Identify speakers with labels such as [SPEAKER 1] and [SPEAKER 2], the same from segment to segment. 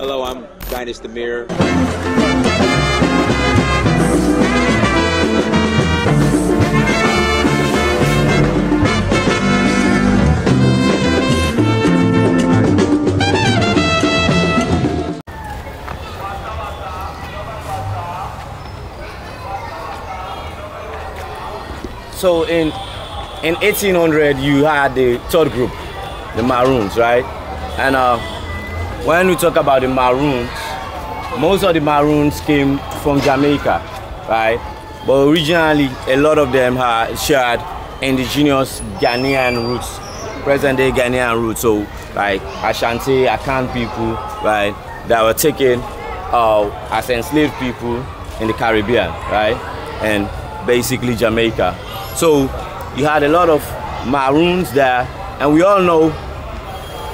[SPEAKER 1] Hello, I'm Dynast Amir.
[SPEAKER 2] So in 1800, you had the third group, the Maroons, right? And when we talk about the Maroons, most of the Maroons came from Jamaica, right? But originally, a lot of them shared indigenous Ghanaian roots, present-day Ghanaian roots. So like Ashanti, Akan people, right? That were taken as enslaved people in the Caribbean, right? And basically Jamaica. So you had a lot of Maroons there, and we all know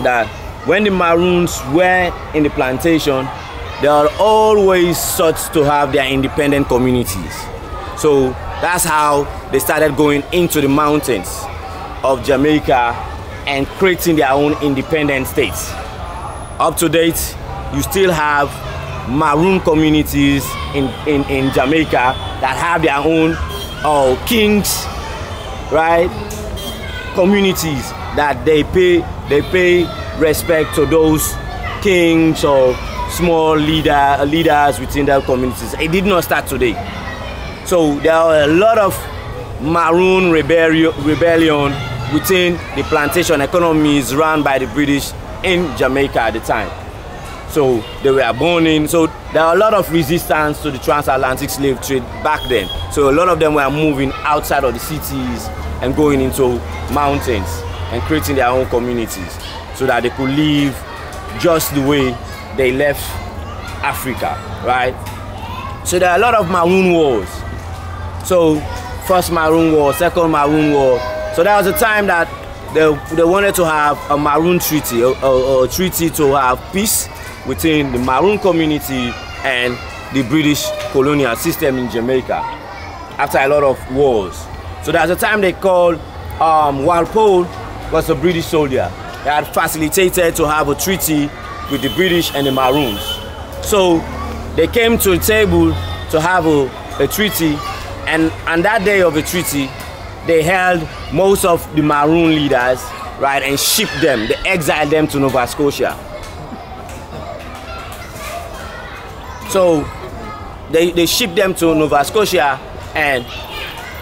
[SPEAKER 2] that when the Maroons were in the plantation, they are always sought to have their independent communities. So that's how they started going into the mountains of Jamaica and creating their own independent states. Up to date, you still have Maroon communities in Jamaica that have their own kings, right? Communities that they pay respect to those kings or small leaders within their communities. It did not start today. So there are a lot of Maroon rebellion within the plantation economies run by the British in Jamaica at the time. So they were burning. So there are a lot of resistance to the transatlantic slave trade back then. So a lot of them were moving outside of the cities and going into mountains and creating their own communities so that they could live just the way they left Africa, right? So there are a lot of Maroon wars. So first Maroon War, second Maroon War. So there was a time that they wanted to have a Maroon treaty, a treaty to have peace within the Maroon community and the British colonial system in Jamaica after a lot of wars. So there's a time they called Walpole was a British soldier. They had facilitated to have a treaty with the British and the Maroons. So they came to the table to have a treaty, and on that day of the treaty, they held most of the Maroon leaders, right, and shipped them, they exiled them to Nova Scotia. So they shipped them to Nova Scotia and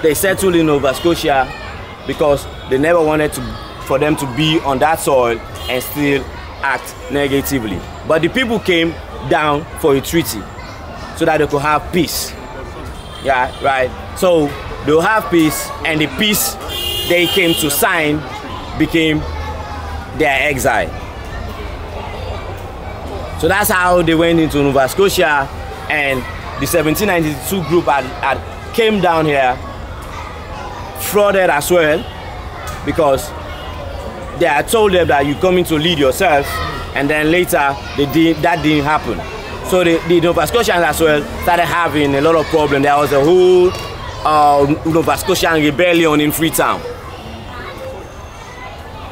[SPEAKER 2] they settled in Nova Scotia because they never wanted for them to be on that soil and still act negatively. But the people came down for a treaty so that they could have peace. Yeah, right. So they'll have peace, and the peace they came to sign became their exile. So that's how they went into Nova Scotia, and the 1792 group had came down here, frauded as well, because they had told them that you're coming to lead yourself, and then later that didn't happen. So the Nova Scotians as well started having a lot of problems. There was a whole Nova Scotian rebellion in Freetown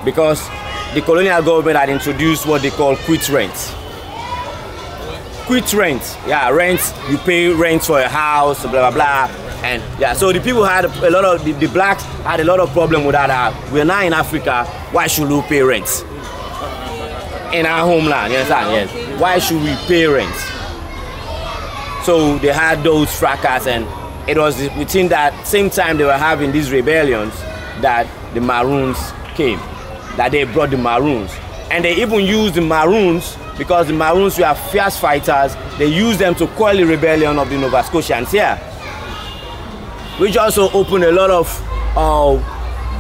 [SPEAKER 2] because the colonial government had introduced what they call quit rent. Quit rent, yeah, rent, you pay rent for a house, blah, blah, blah. And yeah, so the people had a lot of, the blacks had a lot of problem with that. We're now in Africa, why should we pay rent? In our homeland, you understand? Yes. Why should we pay rent? So they had those fracas, and it was within that same time they were having these rebellions that the Maroons came, that they brought the Maroons. And they even used the Maroons, because the Maroons were fierce fighters, they used them to quell the rebellion of the Nova Scotians here, which also opened a lot of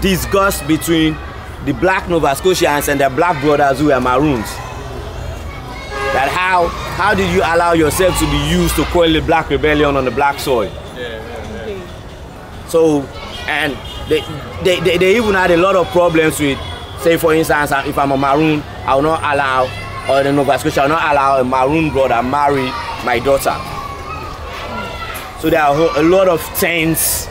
[SPEAKER 2] disgust between the black Nova Scotians and their black brothers who were Maroons. That how did you allow yourself to be used to quell the black rebellion on the black soil? So, and they even had a lot of problems with, say for instance, if I'm a Maroon, I will not allow, or the Nova Scotia, I will not allow a Maroon brother marry my daughter. So there are a lot of tense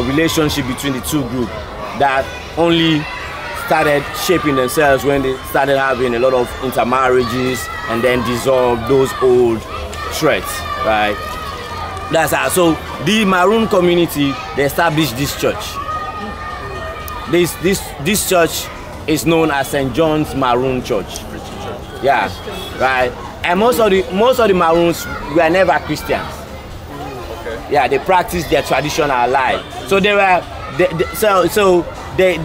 [SPEAKER 2] relationship between the two groups that only started shaping themselves when they started having a lot of intermarriages and then dissolved those old threads, right? That's how. So the Maroon community, they established this church. This church is known as St. John's Maroon Church. Yeah, right. And most of the Maroons were never Christians.
[SPEAKER 1] Okay.
[SPEAKER 2] Yeah, they practiced their traditional life. So they were they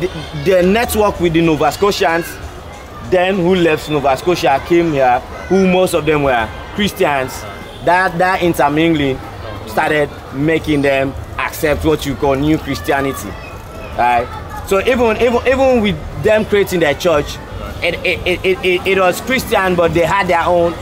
[SPEAKER 2] networked with the Nova Scotians, then who left Nova Scotia came here, who most of them were Christians. That intermingling started making them accept what you call new Christianity, right? So even with them creating their church, it was Christian, but they had their own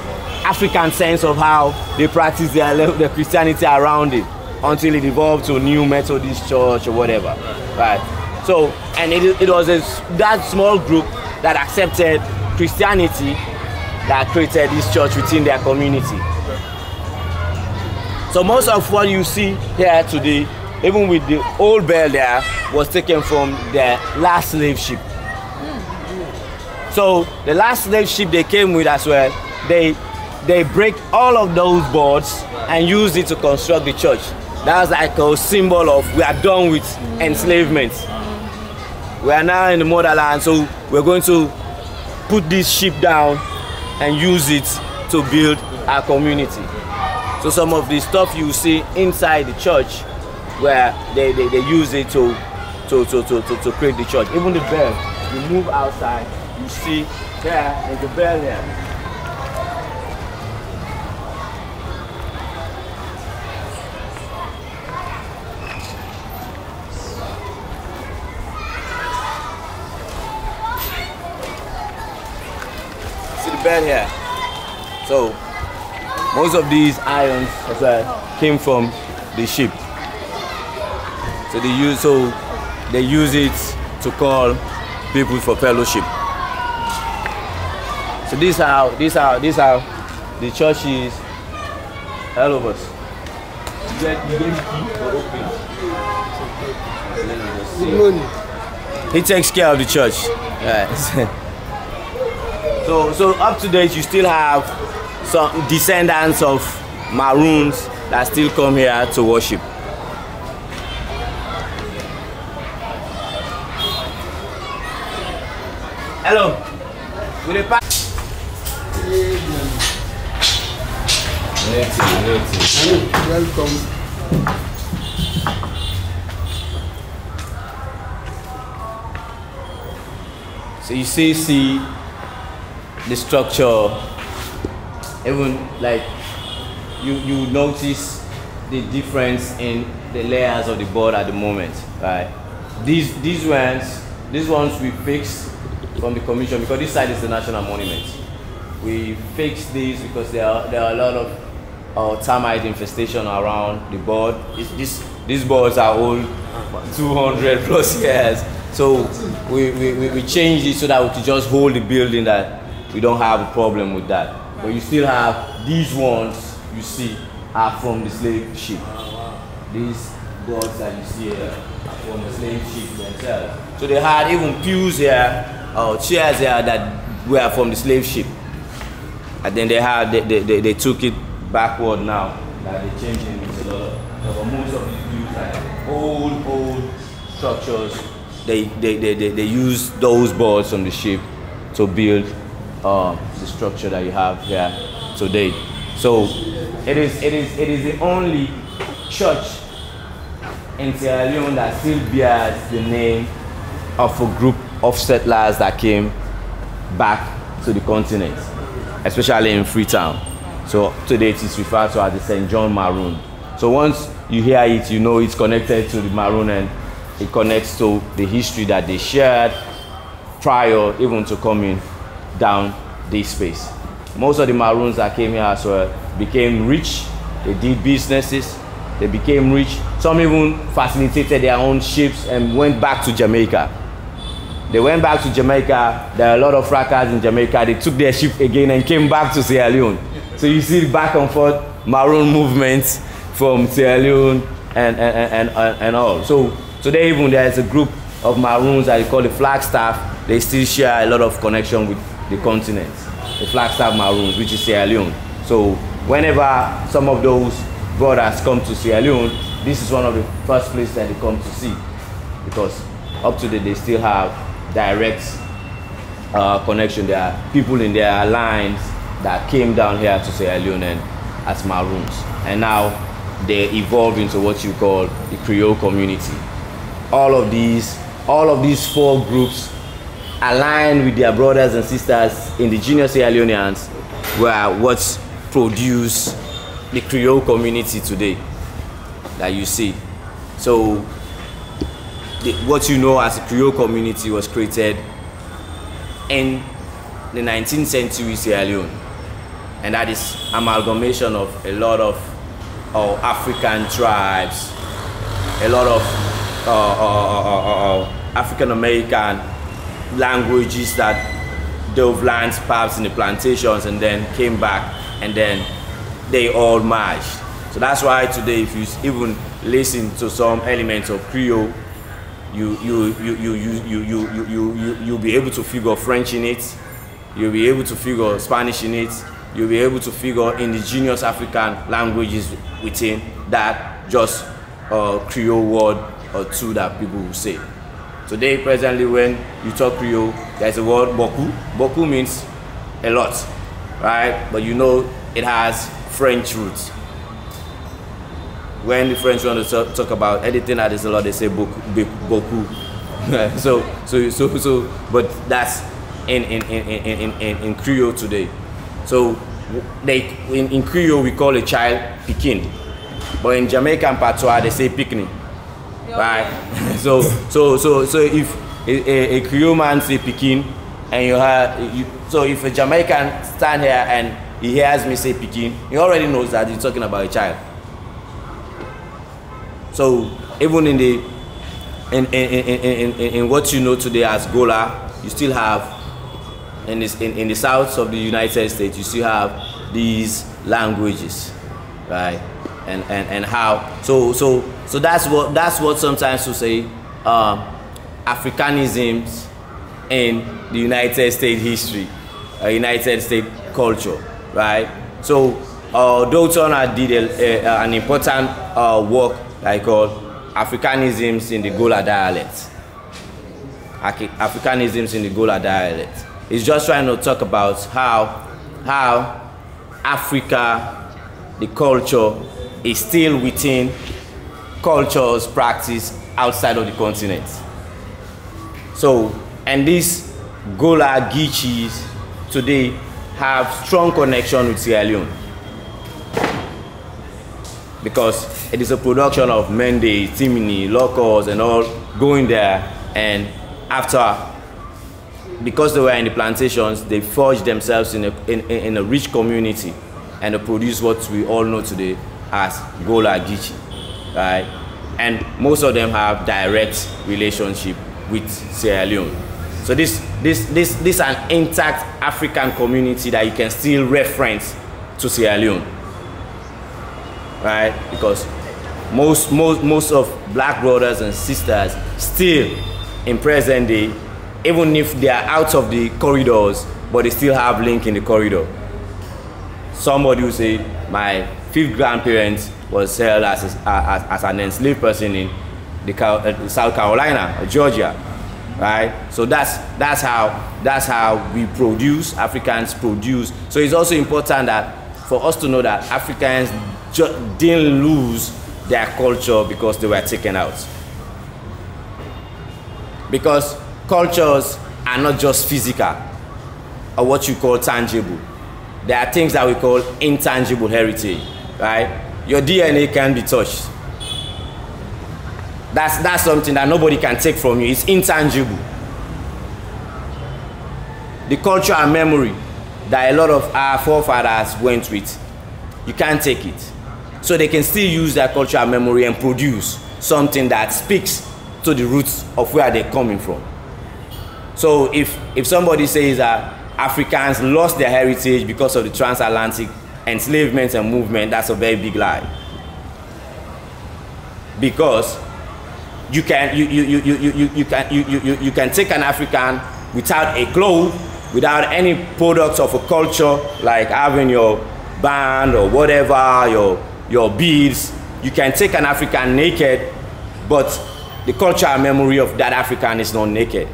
[SPEAKER 2] African sense of how they practiced their Christianity around it until it evolved to a new Methodist church or whatever, right? So, and it was that small group that accepted Christianity that created this church within their community. So most of what you see here today, even with the old bell there, was taken from their last slave ship. So the last slave ship they came with as well, they break all of those boards and use it to construct the church. That's like a symbol of we are done with enslavement. We are now in the motherland, so we're going to put this ship down and use it to build our community. So some of the stuff you see inside the church, where they use it to create the church. Even the bell, you move outside, you see there is the bell here. See the bell here. So most of these irons as well came from the ship. So they use it to call people for fellowship. So this how the church is all of us. You get the key for opening. He takes care of the church. Right. So up to date, you still have some descendants of Maroons that still come here to worship. Hello.
[SPEAKER 3] Welcome.
[SPEAKER 2] So you see the structure, even like you notice the difference in the layers of the board at the moment, right? These ones we fixed from the commission because this side is the national monument. We fixed these because there are a lot of termite infestation around the board. These boards are old, 200 plus years. So we changed it so that we could just hold the building, that we don't have a problem with that. But you still have these ones you see are from the slave ship. These boards that you see here are from the slave ship themselves. So they had even pews here, chairs here that were from the slave ship. And then they took it backward now. Like they changed it into most of these pews, like old structures. They use those boards from the ship to build the structure that you have here today. So it is the only church in Sierra Leone that still bears the name of a group of settlers that came back to the continent, especially in Freetown. So today it is referred to as the St. John Maroon. So once you hear it, you know it's connected to the Maroon, and it connects to the history that they shared prior even to coming down this space. Most of the Maroons that came here as well became rich. They did businesses. They became rich. Some even facilitated their own ships and went back to Jamaica. They went back to Jamaica. There are a lot of fracas in Jamaica. They took their ship again and came back to Sierra Leone. So you see back and forth Maroon movements from Sierra Leone and all. So today even there is a group of Maroons that they call the Flagstaff they still share a lot of connection with the continent, the Flagstaff Maroons, which is Sierra Leone. So whenever some of those brothers come to Sierra Leone, this is one of the first places that they come to see, because up to date they still have direct connection. There are people in their lines that came down here to Sierra Leone as Maroons, and now they evolve into what you call the Creole community. All of these 4 groups align with their brothers and sisters, indigenous Sierra Leoneans, were what produce the Creole community today that you see. So what you know as the Creole community was created in the 19th century Sierra Leone, and that is amalgamation of a lot of African tribes, a lot of African American languages that dove lands perhaps in the plantations and then came back, and then they all merged. So that's why today, if you even listen to some elements of Creole, you'll be able to figure French in it, you'll be able to figure Spanish in it, you'll be able to figure indigenous African languages within that, just a Creole word or 2 that people will say. Today, presently, when you talk Creole, there's a word beaucoup. Beaucoup means a lot, right? But you know it has French roots. When the French want to talk about anything that is a lot, they say beaucoup. But that's in Creole today. So in Creole we call a child pikin, but in Jamaican patois they say picnic, right? so if a Creole man say pikin, and so if a Jamaican stand here and he hears me say pikin, he already knows that he's talking about a child. So even in what you know today as Gola, you still have in the south of the United States, you still have these languages, right? And how so that's what sometimes we say Africanisms in the United States history, United States culture, right? So Dr. Turner did an important work that I call Africanisms in the Gola dialect. Africanisms in the Gola dialect. It's just trying to talk about how Africa, the culture, is still within cultures practiced outside of the continent. So, and these Gola Geechees today have strong connection with Sierra Leone, because it is a production of Mende, Timini, Locals, and all going there, and after, because they were in the plantations, they forged themselves in a rich community, and they produce what we all know today as Gola Geechee, right? And most of them have direct relationship with Sierra Leone. So this is an intact African community that you can still reference to Sierra Leone, right? Because most of black brothers and sisters still in present day, even if they are out of the corridors, but they still have link in the corridor. Somebody will say, my 5th grandparents was held as an enslaved person in South Carolina or Georgia, right? So that's how we produce, Africans produce. So it's also important that for us to know that Africans didn't lose their culture because they were taken out. Because cultures are not just physical or what you call tangible. There are things that we call intangible heritage, right? Your DNA can be touched. That's something that nobody can take from you. It's intangible. The culture and memory that a lot of our forefathers went with, you can't take it. So they can still use their culture and memory and produce something that speaks to the roots of where they're coming from. So if somebody says that Africans lost their heritage because of the transatlantic enslavement and movement, that's a very big lie. Because you can take an African without a clothes, without any products of a culture, like having your band or whatever, your beads. You can take an African naked, but the culture and memory of that African is not naked,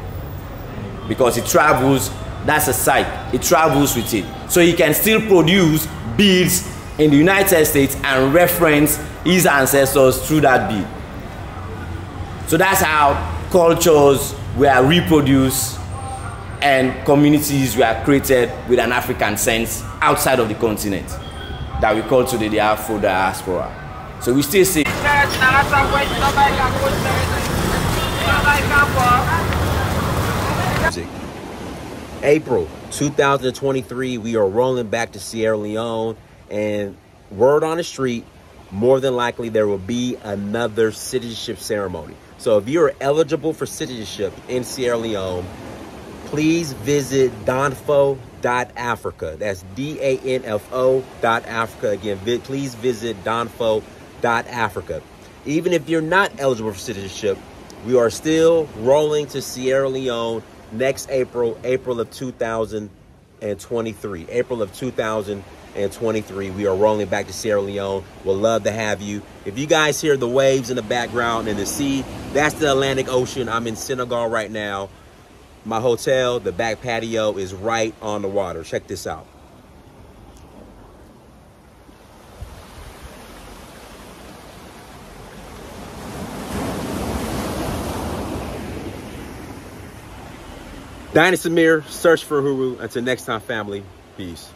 [SPEAKER 2] because it travels. That's a sight. It travels with it. So he can still produce beads in the United States and reference his ancestors through that bead. So that's how cultures were reproduced and communities were created with an African sense outside of the continent that we call today the Afro diaspora. So we still see
[SPEAKER 3] April 2023, we are rolling back to Sierra Leone, and word on the street, more than likely there will be another citizenship ceremony. So if you're eligible for citizenship in Sierra Leone, please visit danfo.africa. That's DANFO.Africa. Again, please visit danfo.Africa. Even if you're not eligible for citizenship, we are still rolling to Sierra Leone next April of 2023. April of 2023, we are rolling back to Sierra Leone. We'll love to have you. If you guys hear the waves in the background and the sea, that's the Atlantic Ocean. I'm in Senegal right now. My hotel, the back patio, is right on the water. Check this out. Dynasty Amir, search for Uhuru. Until next time, family. Peace.